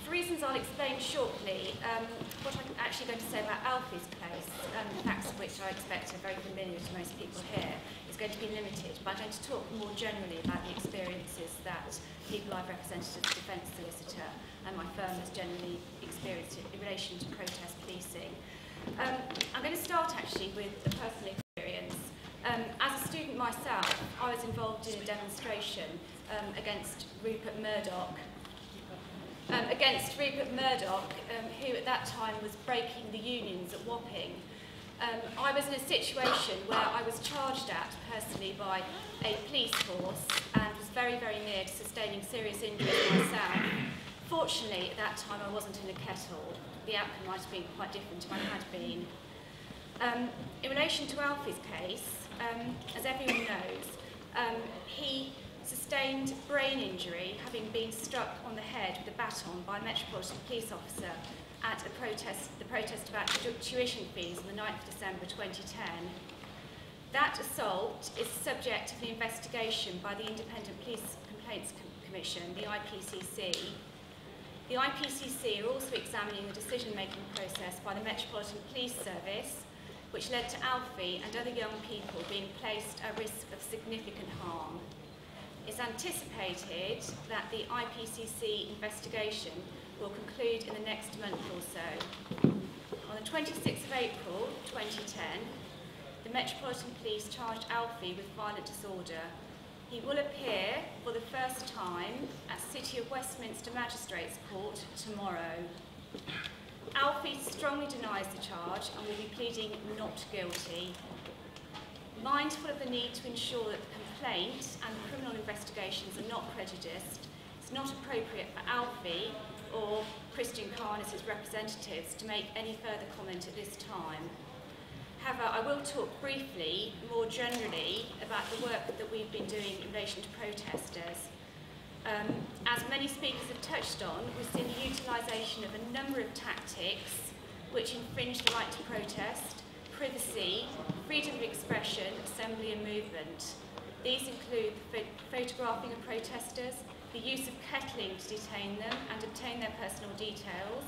For reasons I'll explain shortly, what I'm actually going to say about Alfie's case, facts of which I expect are very familiar to most people here, is going to be limited, but I'm going to talk more generally about the experiences that people I've represented as a defence solicitor and my firm has generally experienced in relation to protest policing. I'm going to start actually with a personal experience. As a student myself, I was involved in a demonstration against Rupert Murdoch, who at that time was breaking the unions at Wapping. I was in a situation where I was charged at personally by a police force and was very, very near to sustaining serious injury myself. Fortunately, at that time I wasn't in a kettle. The outcome might have been quite different if I had been. In relation to Alfie's case, as everyone knows, he sustained brain injury having been struck on the head with a baton by a Metropolitan Police officer at the protest about tuition fees on the 9th of December 2010. That assault is subject to the investigation by the Independent Police Complaints Commission, the IPCC. The IPCC are also examining the decision-making process by the Metropolitan Police Service, which led to Alfie and other young people being placed at risk of significant harm. It's anticipated that the IPCC investigation will conclude in the next month or so. On the 26th of April 2010, the Metropolitan Police charged Alfie with violent disorder. He will appear for the first time at City of Westminster Magistrates Court tomorrow. Alfie strongly denies the charge and will be pleading not guilty. Mindful of the need to ensure that the complaint and criminal investigations are not prejudiced, it's not appropriate for Alfie or Christian Khan as his representatives to make any further comment at this time. However, I will talk briefly, more generally, about the work that we've been doing in relation to protesters. As many speakers have touched on, we've seen the utilisation of a number of tactics which infringe the right to protest, privacy, freedom of expression, assembly and movement. These include the photographing of protesters, the use of kettling to detain them and obtain their personal details,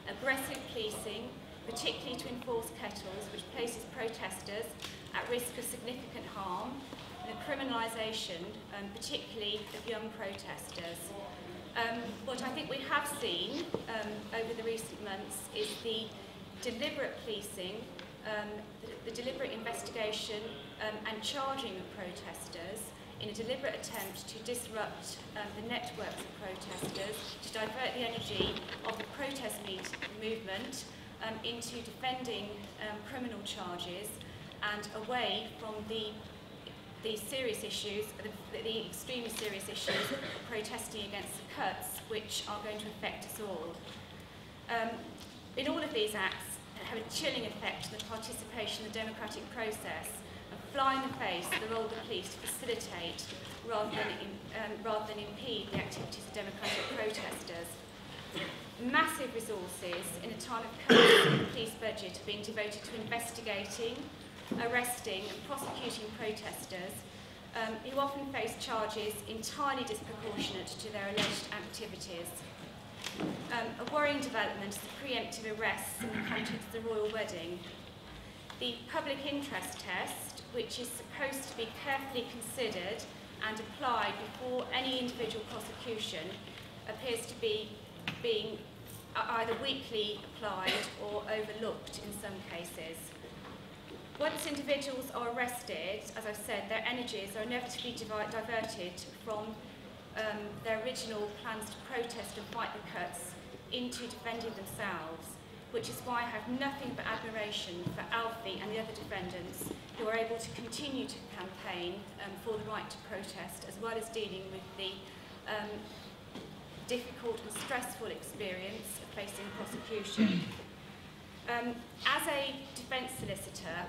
aggressive policing, particularly to enforce kettles, which places protesters at risk of significant harm, and the criminalisation, particularly of young protesters. What I think we have seen over the recent months is the deliberate policing, the deliberate investigation and charging of protesters in a deliberate attempt to disrupt the networks of protesters, to divert the energy of the protest movement into defending criminal charges and away from the serious issues, the extremely serious issues of protesting against the cuts, which are going to affect us all. In all of these acts, have a chilling effect on the participation in the democratic process and fly in the face of the role of the police to facilitate rather than impede the activities of democratic protesters. Massive resources in a time of cuts in the police budget are being devoted to investigating, arresting and prosecuting protesters who often face charges entirely disproportionate to their alleged activities. A worrying development is the preemptive arrests in the context of the royal wedding. The public interest test, which is supposed to be carefully considered and applied before any individual prosecution, appears to be being either weakly applied or overlooked in some cases. Once individuals are arrested, as I've said, their energies are inevitably diverted from their original plans to protest and fight the cuts into defending themselves, which is why I have nothing but admiration for Alfie and the other defendants who are able to continue to campaign for the right to protest, as well as dealing with the difficult and stressful experience of facing prosecution. As a defence solicitor,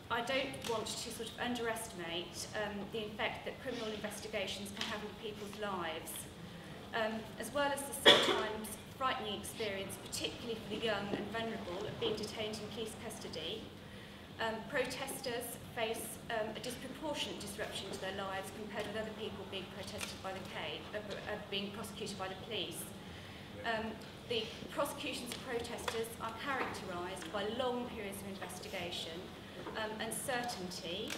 I don't want to sort of underestimate the effect that criminal investigations can have on people's lives, as well as the sometimes frightening experience, particularly for the young and vulnerable, of being detained in police custody. Protesters face a disproportionate disruption to their lives compared with other people being prosecuted by the police. The prosecutions of protesters are characterised by long periods of investigation, uncertainty,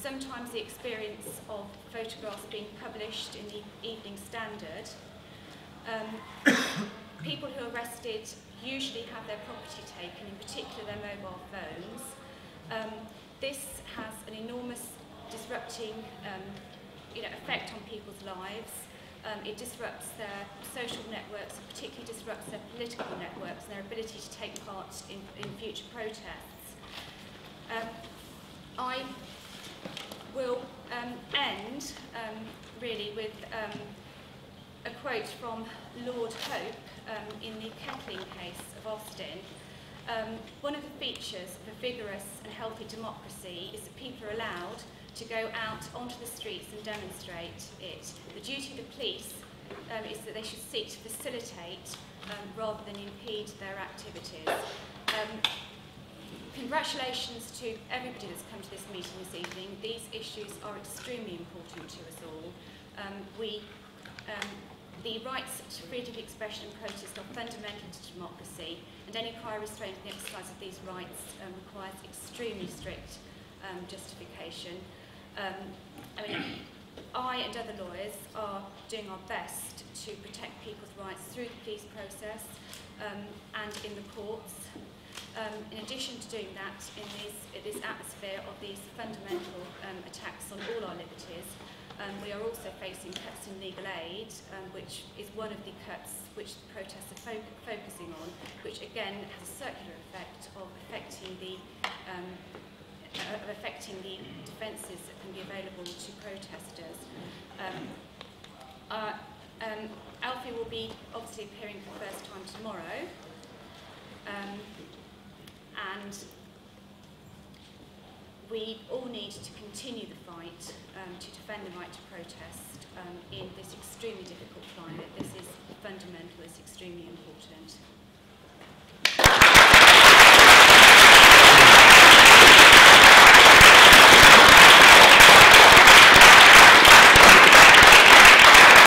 sometimes the experience of photographs being published in the Evening Standard. People who are arrested usually have their property taken, in particular their mobile phones. This has an enormous disrupting effect on people's lives. It disrupts their social networks, and particularly disrupts their political networks and their ability to take part in future protests. I will end really with a quote from Lord Hope in the Kettling case of Austin. One of the features of a vigorous and healthy democracy is that people are allowed to go out onto the streets and demonstrate it. The duty of the police is that they should seek to facilitate rather than impede their activities. Congratulations to everybody that's come to this meeting this evening. These issues are extremely important to us all. The rights to freedom of expression and protest are fundamental to democracy, and any prior restraint in the exercise of these rights requires extremely strict justification. I and other lawyers are doing our best to protect people's rights through the police process and in the courts. In addition to doing that, in this atmosphere of these fundamental attacks on all our liberties, we are also facing cuts in legal aid, which is one of the cuts which the protests are focusing on, which again has a circular effect of affecting the defences that can be available to protesters. Alfie will be obviously appearing for the first time tomorrow, and we all need to continue the fight to defend the right to protest in this extremely difficult climate. This is fundamental, it's extremely important.